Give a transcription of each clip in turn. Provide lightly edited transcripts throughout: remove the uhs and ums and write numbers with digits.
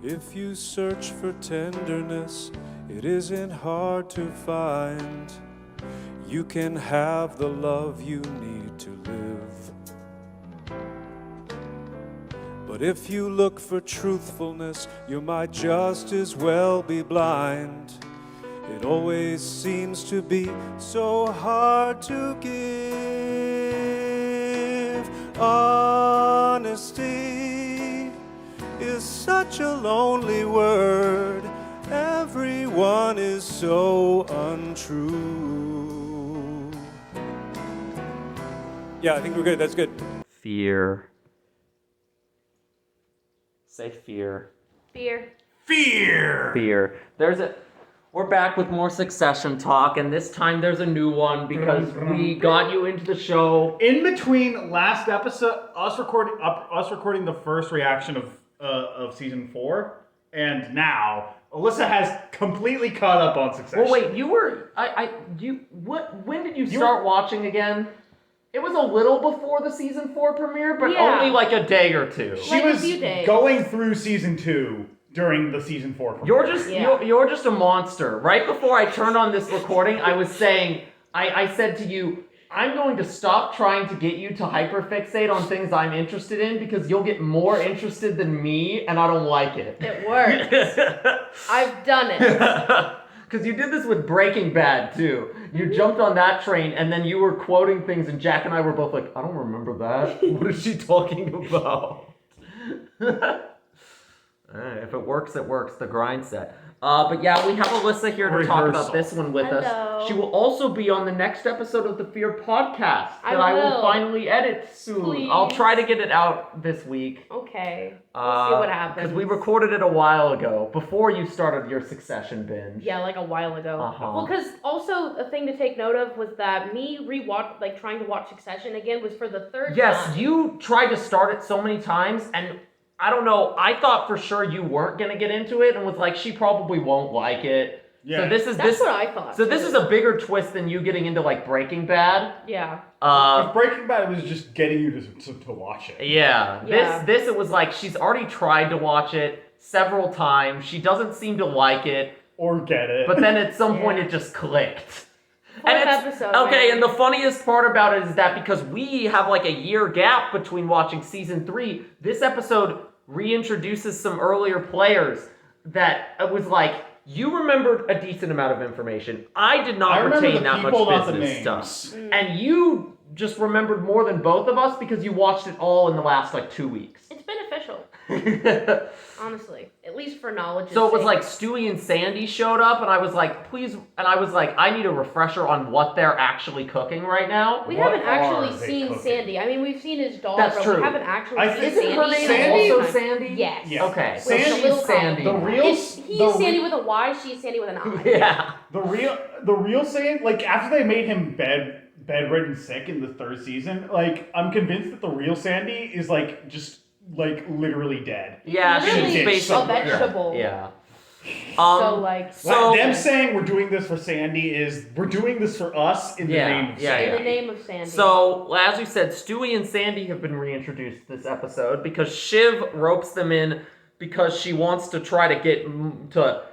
If you search for tenderness, it isn't hard to find. You can have the love you need to live. But if you look for truthfulness, you might just as well be blind. It always seems to be so hard to give. Honesty is such a lonely word. Everyone is so untrue. Yeah, I think we're good. That's good. Fear. Say fear. Fear. Fear. We're back with more Succession talk, and this time there's a new one because we got you into the show. In between last episode, us recording the first reaction of season 4, and now Alyssa has completely caught up on Succession. Well, wait, when did you start watching again? It was a little before the season 4 premiere, but only like a day or two. She was going through season 2 during the season 4 premiere. You're just a monster. Right before I turned on this recording, I was saying, I said to you, I'm going to stop trying to get you to hyperfixate on things I'm interested in because you'll get more interested than me, and I don't like it. It works. I've done it. Because you did this with Breaking Bad, too. You jumped on that train, and then you were quoting things, and Jack and I were both like, I don't remember that. What is she talking about? If it works, it works. The grind set. But yeah, we have Alyssa here to talk about this one with us. She will also be on the next episode of the Fear podcast that I will finally edit soon. Please. I'll try to get it out this week. Okay. We'll see what happens. Because we recorded it a while ago, before you started your Succession binge. Yeah, like a while ago. Uh-huh. Well, because also a thing to take note of was that me trying to watch Succession again was for the third time. Yes, you tried to start it so many times, and I don't know, I thought for sure you weren't going to get into it and was like, she probably won't like it. Yeah. So That's what I thought. So this is a bigger twist than you getting into like Breaking Bad. Yeah. If Breaking Bad was just getting you to watch it. Yeah. This it was like she's already tried to watch it several times. She doesn't seem to like it. Or get it. But then at some point it just clicked. Episode, okay, man. and the funniest part about it is that because we have like a year gap between watching season 3, this episode reintroduces some earlier players that it was like, you remembered a decent amount of information. I did not retain that much business stuff. And you just remembered more than both of us because you watched it all in the last like 2 weeks. It's beneficial. Honestly. At least for knowledge. So it was like Stewie and Sandy showed up, and I was like, please, and I was like, I need a refresher on what they're actually cooking right now. We haven't actually seen Sandy. I mean, we've seen his daughter, That's but true. we haven't actually seen Sandy. Isn't her name Sandy? also Sandy? Yes. Yeah. Okay. Sandy's Sandy. He's Sandy with a Y, she's Sandy with an I. Yeah. The real Sandy, like after they made him bedridden sick in the 3rd season, like I'm convinced that the real Sandy is like just like literally dead. Yeah, Literally she's basically a vegetable. Yeah. So them saying we're doing this for Sandy is we're doing this for us in the name of Sandy. In the name of Sandy. So, as we said, Stewie and Sandy have been reintroduced this episode because Shiv ropes them in because she wants to try to get to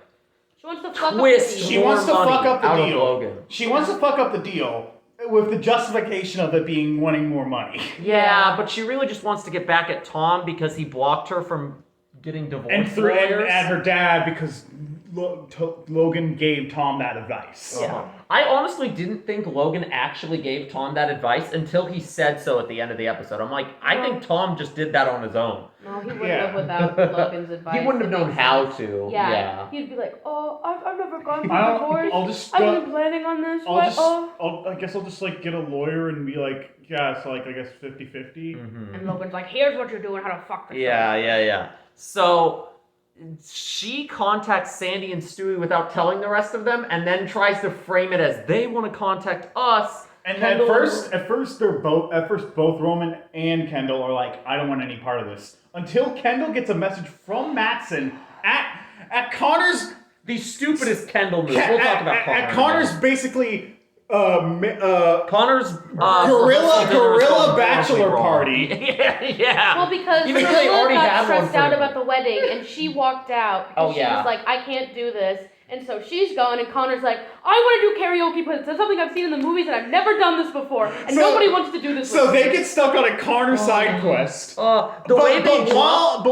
she wants to fuck twist up the deal. She wants to fuck up the out deal. of Logan. She wants to fuck up the deal with the justification of it being wanting more money. Yeah, but she really just wants to get back at Tom because he blocked her from getting divorced. And at her dad because Logan gave Tom that advice. Yeah. I honestly didn't think Logan actually gave Tom that advice until he said so at the end of the episode. I'm like, I think Tom just did that on his own. No, he wouldn't have without Logan's advice. He wouldn't have known how to. Yeah. He'd be like, oh, I've never gone through divorce. I've been planning on this. I guess I'll just like get a lawyer and be like, yeah, so like I guess 50-50. Mm-hmm. And Logan's like, here's what you're doing, how to fuck this Yeah. So she contacts Sandy and Stewie without telling the rest of them, and then tries to frame it as they want to contact us. And at first both Roman and Kendall are like, I don't want any part of this. Until Kendall gets a message from Mattson at Connor's the stupidest Kendall move. We'll talk about Connor. At Connor's basically Connor's gorilla bachelor party. yeah. Well, because Even though they Gorilla already got had one stressed for out him. about the wedding, and she walked out because she yeah. was like, I can't do this. And so she's gone, and Connor's like, I want to do karaoke, but it's something I've seen in the movies, and I've never done this before, and nobody wants to do this So with me. they get stuck on a Connor side quest. But while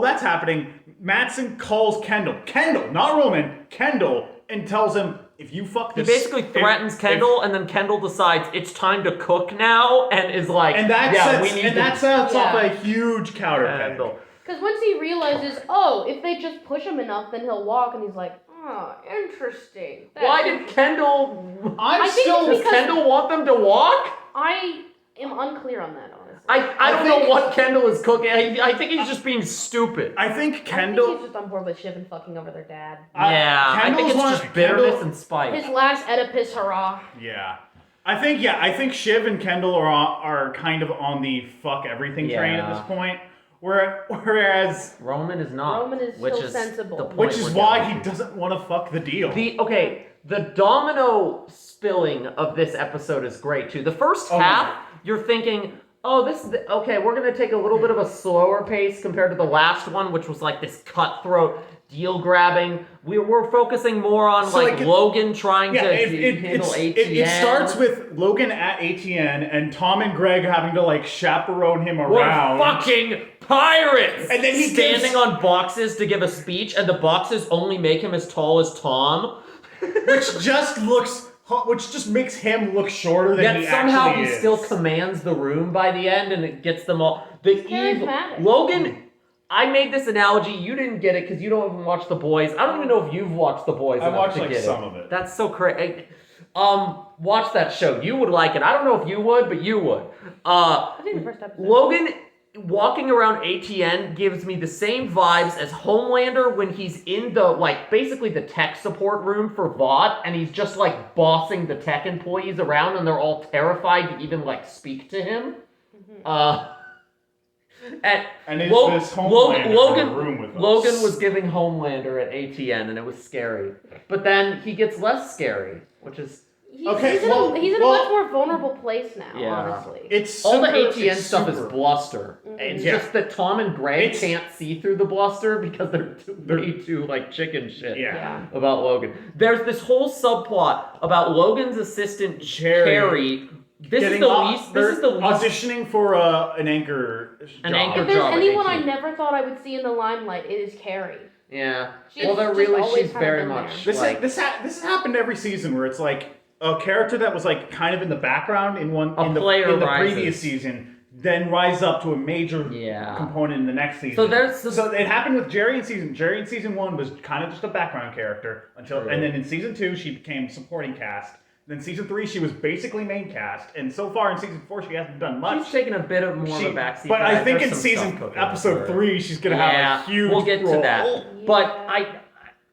that's happening, Mattson calls Kendall, not Roman, Kendall, and tells him, if you fuck He this... basically threatens Kendall, and then Kendall decides it's time to cook now, and is like, And that sets off Yeah. a huge counter Kendall. Because once he realizes, oh, if they just push him enough, then he'll walk, and he's like, oh, interesting. Why did Kendall... Does Kendall want them to walk? I am unclear on that, honestly. I don't know what Kendall is cooking. I think he's just being stupid. I think I think Kendall... he's just on board with Shiv and fucking over their dad. I think it's just bitterness and spite. His last Oedipus hurrah. Yeah. I think Shiv and Kendall are kind of on the fuck everything train at this point. Whereas Roman is not. Roman is which so is sensible. the point which is we're why getting he to. doesn't want to fuck the deal. The domino spilling of this episode is great too. The first half, you're thinking, we're gonna take a little bit of a slower pace compared to the last one, which was like this cutthroat deal grabbing. We're focusing more on Logan trying to handle ATN. It starts with Logan at ATN and Tom and Greg having to chaperone him around. We're fucking pirates! And then he standing on boxes to give a speech, and the boxes only make him as tall as Tom. which just makes him look shorter than Yet he somehow actually he is. still commands the room by the end, and it gets them all. The evil charismatic. Logan. I made this analogy. You didn't get it because you don't even watch The Boys. I don't even know if you've watched The Boys. I enough watched to get some of it. That's so crazy. Watch that show. You would like it. I don't know if you would, but you would. I think the first episode. Logan walking around ATN gives me the same vibes as Homelander when he's in the, basically the tech support room for Vought, and he's just, bossing the tech employees around, and they're all terrified to even, speak to him. And is this Homelander in the room with us? Logan was giving Homelander at ATN, and it was scary. But then he gets less scary, which is... He's in a much more vulnerable place now, honestly. All the ATN stuff is bluster. Mm-hmm. It's just that Tom and Greg can't see through the bluster because they're way too chicken shit about Logan. There's this whole subplot about Logan's assistant Carrie. This is the least auditioning for an anchor job. If there's anyone I never thought I would see in the limelight, it is Carrie. Yeah. She's very much. This has happened every season where it's a character that was kind of in the background in the previous season, then rise up to a major component in the next season. So it happened with Jerry in season. Jerry in season 1 was kind of just a background character and then in season 2 she became supporting cast. Then season 3 she was basically main cast, and so far in season 4 she hasn't done much. She's taken a bit of more of a backseat. But I think in episode 3 she's gonna have a huge. We'll get role. to that. Yeah. But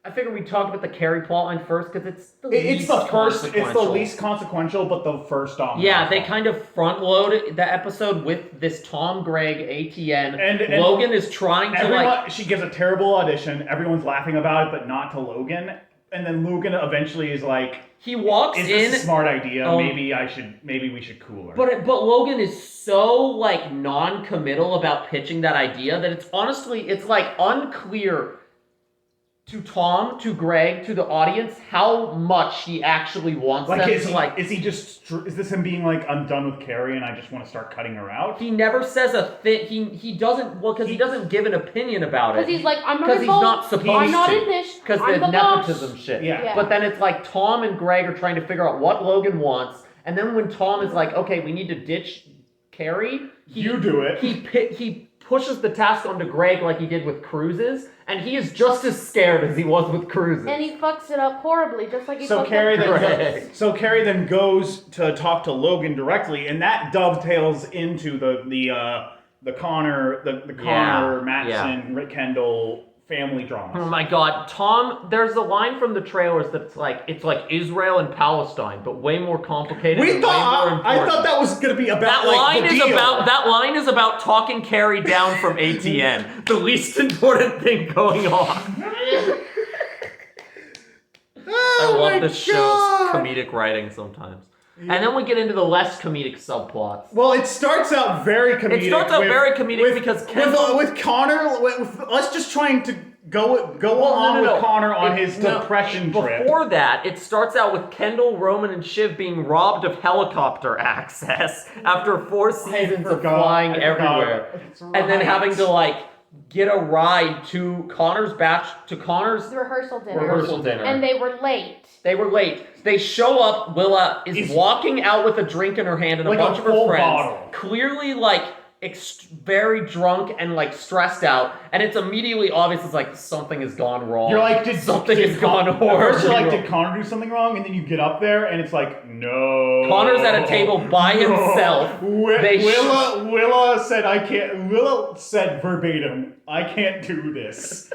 I figure we talk about the Carrie plotline first because it's the least consequential. It's the least consequential, but the first on. Yeah, they kind of front load the episode with this Tom, Greg, ATN. And Logan is trying to She gives a terrible audition. Everyone's laughing about it, but not to Logan. And then Logan eventually is he walks in. Is this a smart idea? Maybe we should cool her. But Logan is so non-committal about pitching that idea that it's honestly unclear to Tom, to Greg, to the audience how much he actually wants them to is this him being I'm done with Carrie and I just want to start cutting her out? He never says a thing. He doesn't because he doesn't give an opinion about it. Because he's I'm not because he's not supposed to. I'm not in this. Because the nepotism boss. shit. Yeah. But then it's Tom and Greg are trying to figure out what Logan wants, and then when Tom is okay, we need to ditch Carrie. You do it. He pushes the task onto Greg like he did with Cruises, and he is just as scared as he was with Cruises. And he fucks it up horribly, just like he fucked Carrie up Greg. So Carrie then goes to talk to Logan directly, and that dovetails into the Connor Mattson, Rick Kendall family drama. Oh my god, Tom, there's a line from the trailers that's it's like Israel and Palestine, but way more complicated. I thought that was gonna be about that line is about talking Carrie down from ATN. The least important thing going on. I love this show's comedic writing sometimes. And then we get into the less comedic subplots. Well, it starts out very comedic. Because Kendall... with Connor, with us just trying to go along with Connor on his depression trip. Before that, it starts out with Kendall, Roman, and Shiv being robbed of helicopter access after 4 seasons of flying everywhere. Right. And then having to, get a ride to Connor's rehearsal dinner. And they were late. They show up. Willa is walking out with a drink in her hand and a bunch of her friends. Bottle. Clearly, very drunk and stressed out, and it's immediately obvious it's something has gone wrong. You're like, did Connor do something wrong? And then you get up there and it's no. Connor's at a table by himself. Willa said, I can't. Willa said verbatim, I can't do this.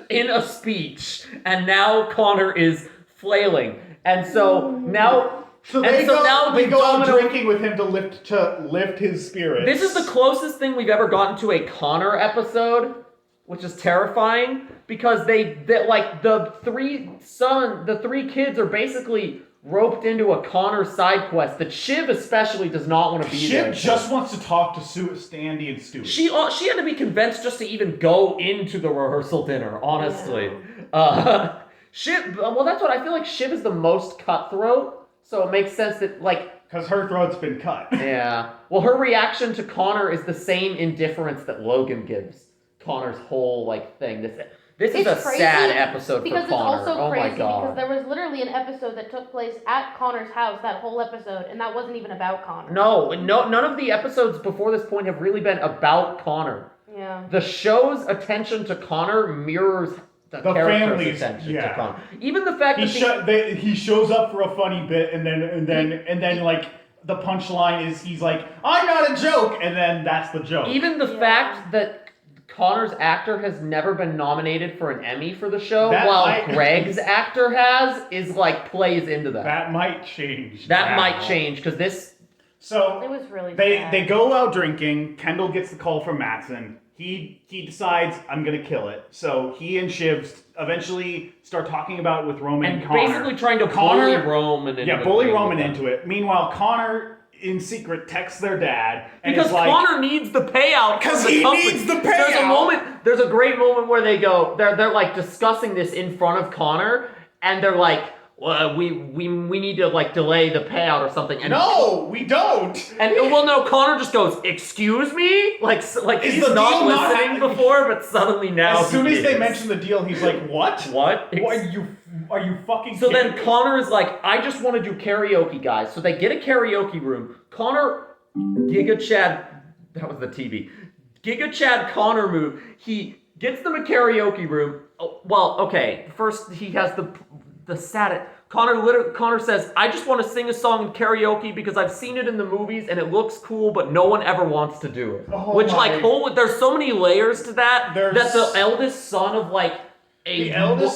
In a speech, and now Connor is flailing, and so now. So they go out drinking with him to lift his spirits. This is the closest thing we've ever gotten to a Connor episode, which is terrifying because the three kids are basically roped into a Connor side quest that Shiv especially does not want to be there. Shiv just wants to talk to Standy and Stu. She had to be convinced just to even go into the rehearsal dinner, honestly. Yeah. Shiv, well, that's what I feel like. Shiv is the most cutthroat. So it makes sense that, because her throat's been cut. Yeah. Well, her reaction to Connor is the same indifference that Logan gives Connor's whole, thing. This is a sad episode for Connor. Because it's also crazy my God. because there was literally an episode that took place at Connor's house, that whole episode, and that wasn't even about Connor. No, none of the episodes before this point have really been about Connor. Yeah. The show's attention to Connor mirrors the family's attention to Connor. Even the fact that he shows up for a funny bit, and then the punchline is he's like, "I'm not a joke," and then that's the joke. Even the fact that Connor's actor has never been nominated for an Emmy for the show, while Greg's actor is plays into that. That might change. That might change because this. So it was really they go out drinking. Kendall gets the call from Mattson. He decides, I'm going to kill it. So he and Shiv eventually start talking about it with Roman and Connor. Basically trying to bully Roman into it. Yeah, bully Roman into it. Meanwhile, Connor, in secret, texts their dad. And because Connor needs the payout. Because he needs the payout. There's a great moment where they're discussing this in front of Connor. And they're like, we need to delay the payout or something. And no, we don't. And Connor just goes, "Excuse me," he's not listening before, but suddenly now. As soon as they mention the deal, he's like, "What? What? Are you fucking?" So then Connor is like, "I just want to do karaoke, guys." So they get a karaoke room. Connor, Giga Chad, that was the TV. Giga Chad Connor move. He gets them a karaoke room. Oh, well, okay. First, he has the static. Connor says, "I just want to sing a song in karaoke because I've seen it in the movies and it looks cool, but no one ever wants to do it." There's so many layers to that. That the eldest son of a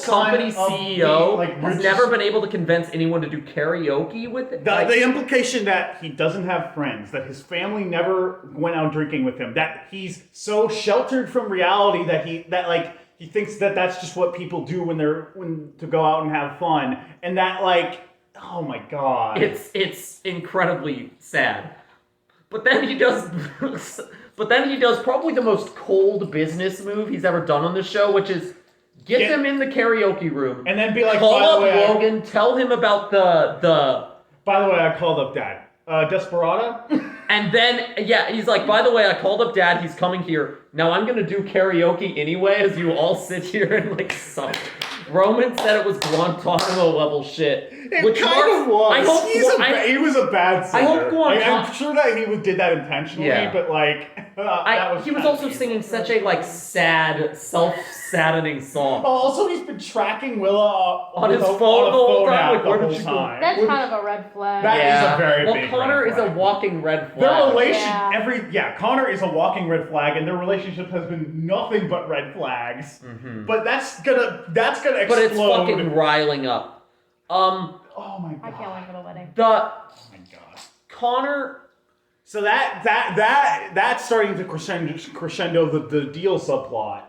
company CEO has never been able to convince anyone to do karaoke with it. The implication that he doesn't have friends, that his family never went out drinking with him, that he's so sheltered from reality that he thinks that that's just what people do when to go out and have fun, and that oh my God, it's incredibly sad. But then he does probably the most cold business move he's ever done on the show, which is get them in the karaoke room and then be like, call up Logan, tell him about the. By the way, I called up Dad. Desperado? And then, he's like, by the way, I called up Dad, he's coming here. Now I'm gonna do karaoke anyway as you all sit here and suck. Roman said it was Guantanamo level shit. It kind of was. He was a bad singer. I'm sure that he did that intentionally, but that was. He was also singing such a sad, self-saddening song. Also, he's been tracking Willa on his phone the whole time. That's kind of a red flag. That is a very big Connor is a walking red flag. Their Connor is a walking red flag, and their relationship has been nothing but red flags. Mm-hmm. But that's gonna explode. But it's fucking riling up. Oh my God. I can't wait for the wedding. Oh my God. Connor. So that's starting to crescendo the deal subplot.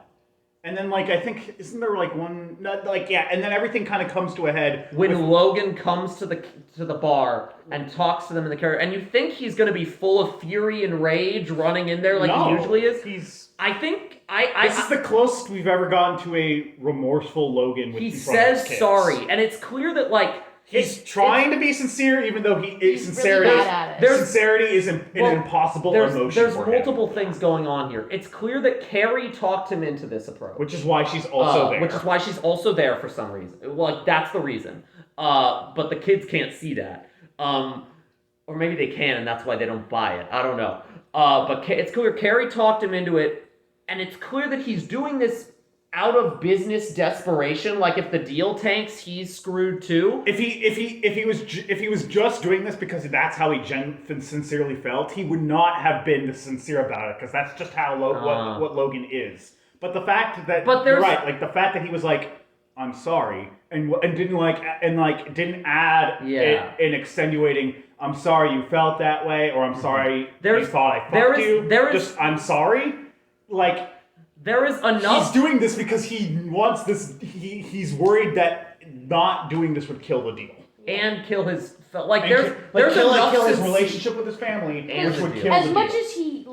And then, like, I think, isn't there, like, one... Like, yeah, and then everything kind of comes to a head. When Logan comes to the bar and talks to them in the carriage, and you think he's going to be full of fury and rage running in there like he usually is. This is the closest we've ever gotten to a remorseful Logan with he says sorry, and it's clear that, like... He's trying to be sincere, even though sincerity really bad at it. Sincerity is an impossible emotion. There's multiple things going on here. It's clear that Carrie talked him into this approach, which is why she's also there. Which is why she's also there for some reason. Like that's the reason. But the kids can't see that, or maybe they can, and that's why they don't buy it. I don't know. But it's clear Carrie talked him into it, and it's clear that he's doing this out of business desperation. Like if the deal tanks, he's screwed too. If he was just doing this because that's how he sincerely felt, he would not have been sincere about it because that's just how what Logan is. But the fact that you're right, like the fact that he was like, "I'm sorry," and didn't add an extenuating, "I'm sorry you felt that way," or "I'm sorry you thought I fucked you." Just "I'm sorry," like. There is enough. He's doing this because he wants this. He's worried that not doing this would kill the deal and kill his there's enough kill his relationship with his family, which would kill as the much deal. as he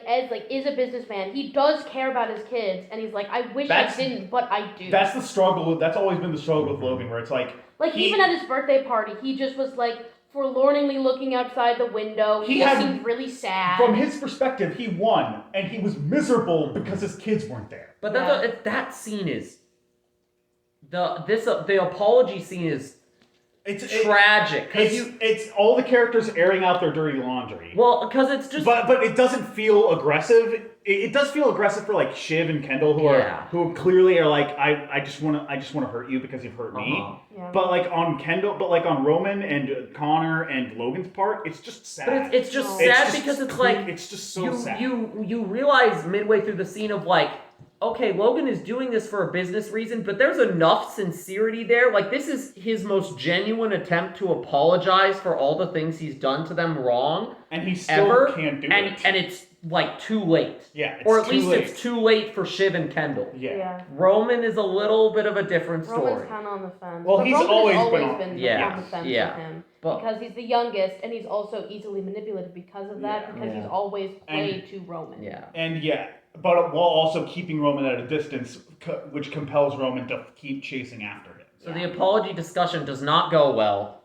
Ed is a businessman. He does care about his kids, and he's like, I wish I didn't, but I do. That's the struggle. That's always been the struggle with Logan, where it's like even at his birthday party, he just was like forlornly looking outside the window. He seemed really sad. From his perspective, he won, and he was miserable because his kids weren't there. But that scene is the apology scene is tragic. It's all the characters airing out their dirty laundry. Well, because it's just. But it doesn't feel aggressive. It does feel aggressive for like Shiv and Kendall, who clearly are like, I just want to hurt you because you've hurt me. Yeah. But like on Roman and Connor and Logan's part, it's just sad. But it's just sad because it's like it's just so sad. You realize midway through the scene of like, okay, Logan is doing this for a business reason, but there's enough sincerity there. Like, this is his most genuine attempt to apologize for all the things he's done to them wrong. And he still can't do it. And it's, like, too late. Yeah, or at least it's too late for Shiv and Kendall. Yeah. Roman is a little bit of a different story. Roman's kind of on the fence. Well, he's always been on the fence with him. Because he's the youngest, and he's also easily manipulated because of that, because he's always played to Roman. Yeah. And but while also keeping Roman at a distance, which compels Roman to keep chasing after him. So the apology discussion does not go well.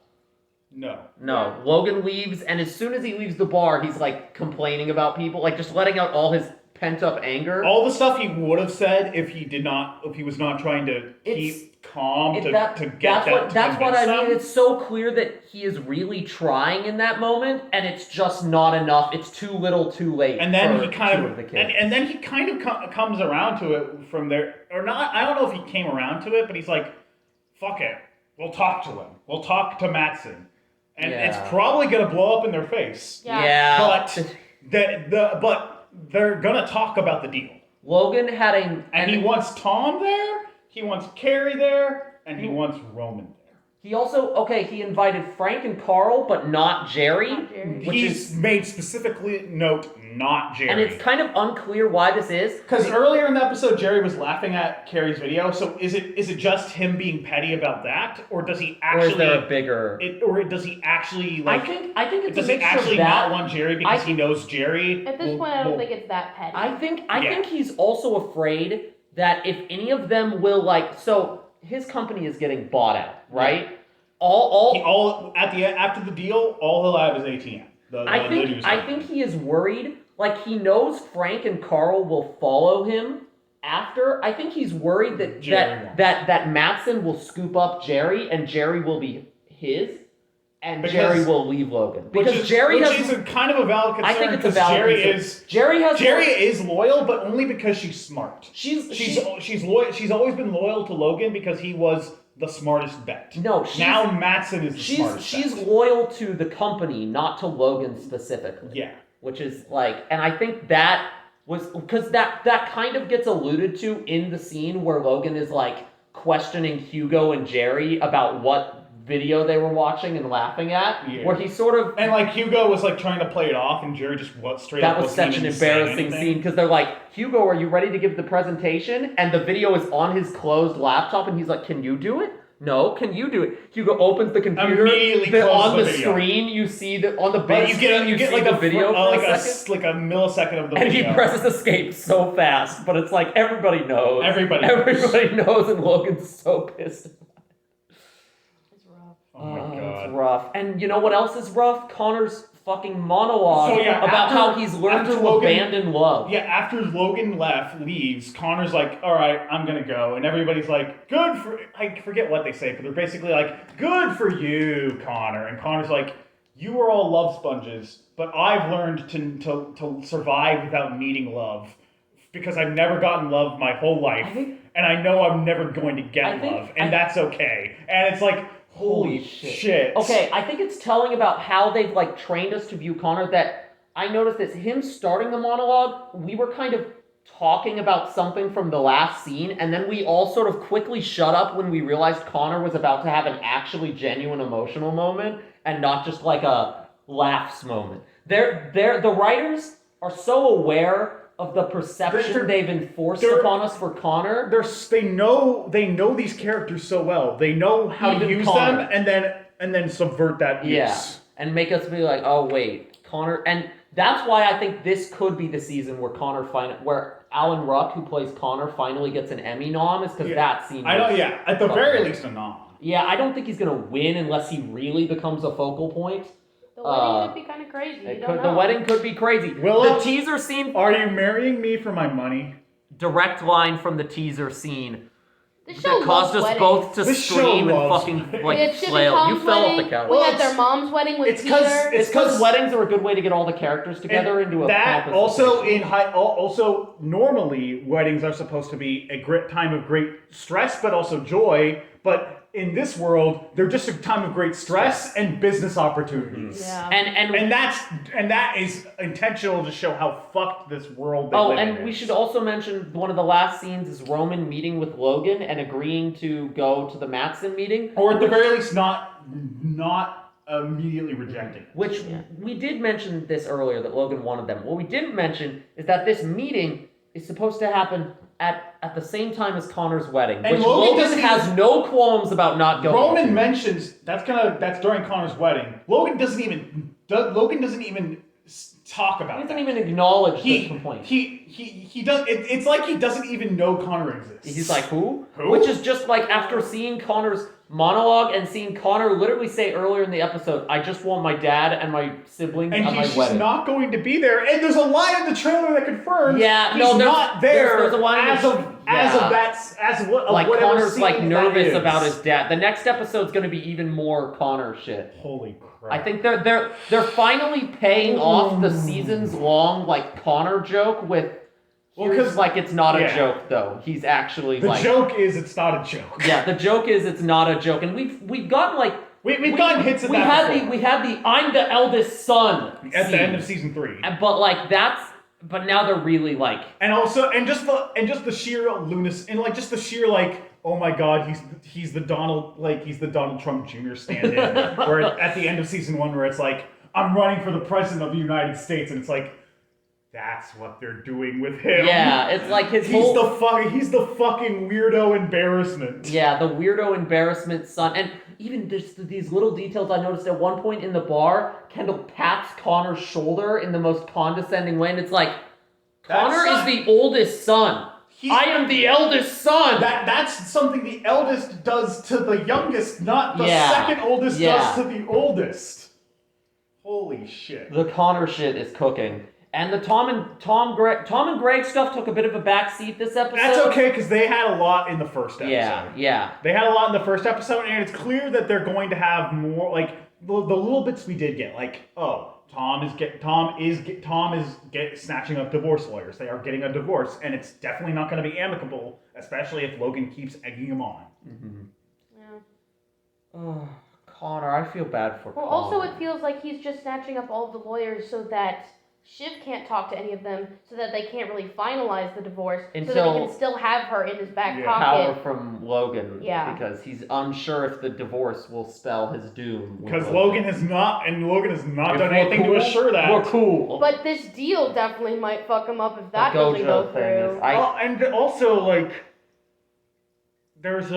No. Logan leaves, and as soon as he leaves the bar, he's like complaining about people, like just letting out all his pent-up anger. All the stuff he would have said if he was not trying to keep calm to get that. That's what I mean. It's so clear that he is really trying in that moment, and it's just not enough. It's too little, too late. And then he kind of comes around to it from there, or not. I don't know if he came around to it, but he's like, "Fuck it, we'll talk to him. We'll talk to Mattson, and it's probably gonna blow up in their face." Yeah. But they're gonna talk about the deal. Logan had and he wants Tom there, he wants Carrie there, and he wants Roman there. He also, he invited Frank and Carl, but not Jerry. He's made specifically note, not Jerry. And it's kind of unclear why this is. Because earlier in the episode, Jerry was laughing at Carrie's video, so is it just him being petty about that? Or does he actually... Or is there a bigger... Or does he actually, like... I think it's does he actually not want Jerry because he knows Jerry? At this point, I don't think it's that petty. I think he's also afraid that if any of them will, like... So, his company is getting bought out, right? Yeah. After the deal, all he'll have is ATM. I think he is worried. Like, he knows Frank and Carl will follow him after. I think he's worried that Mattson will scoop up Jerry and Jerry will be his, and Jerry will leave Logan. Jerry is a kind of a valid concern. I think it's a valid concern. Jerry is loyal, but only because she's smart. She's loyal. She's always been loyal to Logan because he was the smartest bet. No, now Mattson is the smartest she's bet. loyal to the company, not to Logan specifically. Yeah. Which is like, and I think that was, because that kind of gets alluded to in the scene where Logan is like questioning Hugo and Jerry about what video they were watching and laughing at, where he sort of... And, like, Hugo was, like, trying to play it off, and Jerry just straight up That was such an embarrassing scene, because they're like, Hugo, are you ready to give the presentation? And the video is on his closed laptop, and he's like, can you do it? No, can you do it? Hugo opens the computer. Immediately on the screen, you see on the big screen, you get like the video for a second. Like a millisecond of the video. And he presses escape so fast, but it's like everybody knows. Everybody knows, and Logan's so pissed about it. It's rough. Oh my God. It's rough. And you know what else is rough? Connor's fucking monologue about how he's learned to abandon love. Yeah, after Logan leaves, Connor's like, all right, I'm going to go. And everybody's like, good for... I forget what they say, but they're basically like, good for you, Connor. And Connor's like, you are all love sponges, but I've learned to survive without needing love. Because I've never gotten love my whole life. And I know I'm never going to get love. And that's okay. And it's like... Holy shit. Okay, I think it's telling about how they've like trained us to view Connor that I noticed this. Him starting the monologue, we were kind of talking about something from the last scene, and then we all sort of quickly shut up when we realized Connor was about to have an actually genuine emotional moment and not just like a laughs moment. The writers are so aware of the perception they've enforced upon us for Connor. They know these characters so well. They know how to use Connor. them and then subvert that use. Yeah, and make us be like, oh wait, Connor. And that's why I think this could be the season where where Alan Ruck, who plays Connor, finally gets an Emmy nom, is because that scene. At the very least a nom. Yeah, I don't think he's gonna win unless he really becomes a focal point. The wedding could be kind of crazy. The wedding could be crazy. The teaser scene... Are you marrying me for my money? Direct line from the teaser scene. This show that caused us both to scream and fucking like flail. You fell off the couch. We had their mom's wedding with Peter. It's because weddings are a good way to get all the characters together into a that also normally weddings are supposed to be a great time of great stress but also joy, but in this world, they're just a time of great stress and business opportunities. Yeah. And that is intentional to show how fucked this world they live in. And we should also mention one of the last scenes is Roman meeting with Logan and agreeing to go to the Matson meeting. Or at the very least not immediately rejecting. Which we did mention this earlier, that Logan wanted them. What we didn't mention is that this meeting is supposed to happen at the same time as Connor's wedding, and which Logan has no qualms about not going. Roman mentions that's during Connor's wedding. Logan doesn't even talk about. He doesn't even acknowledge this complaint. He does. It's like he doesn't even know Connor exists. He's like, who? Which is just like after seeing Connor's monologue and seeing Connor literally say earlier in the episode, I just want my dad and my siblings at my wedding. And he's just not going to be there. And there's a line in the trailer that confirms he's not there there's a line as of whatever Connor's scene like nervous about his dad. The next episode's going to be even more Connor shit. Holy crap. I think they're finally paying off the seasons long like Connor joke with because like it's not a joke though. He's actually the joke is it's not a joke. Yeah, the joke is it's not a joke, and we've gotten like we've gotten hits of that before. We had the I'm the eldest son at the end of season 3, but like but now they're really like and just the sheer lunacy and like just the sheer like oh my god he's the Donald Trump Jr. stand-in where at the end of season 1 where it's like I'm running for the president of the United States and it's like. That's what they're doing with him. Yeah, it's like he's the fucking weirdo embarrassment. Yeah, the weirdo embarrassment son. And even just these little details I noticed at one point in the bar, Kendall pats Connor's shoulder in the most condescending way, and it's like, Connor is the oldest son. I am the eldest son. That's something the eldest does to the youngest, not the second oldest does to the oldest. Holy shit. The Connor shit is cooking. And the Tom and Greg stuff took a bit of a backseat this episode. That's okay, because they had a lot in the first episode. Yeah. They had a lot in the first episode, and it's clear that they're going to have more, like, the little bits we did get, like, Tom is snatching up divorce lawyers. They are getting a divorce, and it's definitely not going to be amicable, especially if Logan keeps egging him on. Mm-hmm. Yeah. Oh, Connor, I feel bad for Connor. Also, it feels like he's just snatching up all of the lawyers so that Shiv can't talk to any of them, so that they can't really finalize the divorce, so that he can still have her in his back pocket. Power from Logan, because he's unsure if the divorce will spell his doom. Because Logan has not done anything to assure that. We're cool. But this deal definitely might fuck him up if that doesn't go through. And also, like, there's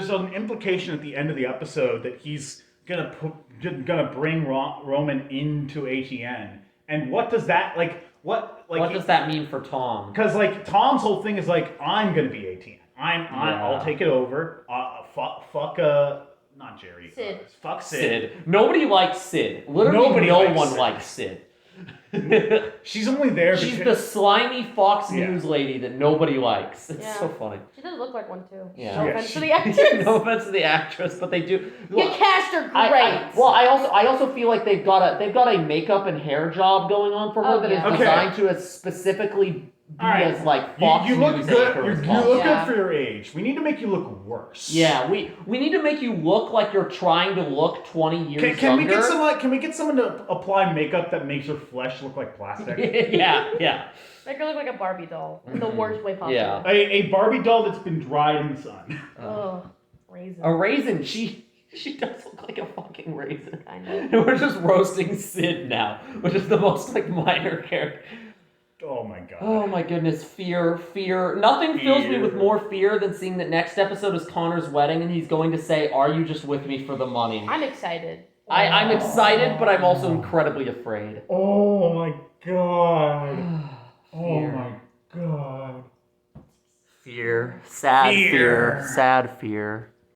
an implication at the end of the episode that he's gonna bring Roman into ATN, and what does that what does that mean for Tom? Because like Tom's whole thing is like, I'm gonna be ATN. I'll take it over. Fuck not Jerry. Sid. Fuck Sid. Nobody likes Sid. Literally, no one likes Sid. She's only there. She's the slimy Fox News lady that nobody likes. It's so funny. She does look like one too. Yeah. No offense to the actress. No offense to the actress, but they do. You cast her great. I also feel like they've got a makeup and hair job going on for her that is designed to specifically be as like Fox you look News good. anchor You look good for your age. We need to make you look worse. Yeah, we need to make you look like you're trying to look 20 years can younger. Can we get someone to apply makeup that makes her flesh look like plastic? yeah. Make her look like a Barbie doll in the worst way possible. Yeah. A Barbie doll that's been dried in the sun. Oh, raisin. A raisin. She does look like a fucking raisin. I know. And we're just roasting Sid now, which is the most like minor character. Oh my god. Oh my goodness, fear. Nothing fills me with more fear than seeing that next episode is Connor's wedding and he's going to say, "Are you just with me for the money?" I'm excited. I'm excited, but I'm also incredibly afraid. Oh my god. Oh my god. Fear. Sad fear. Sad fear.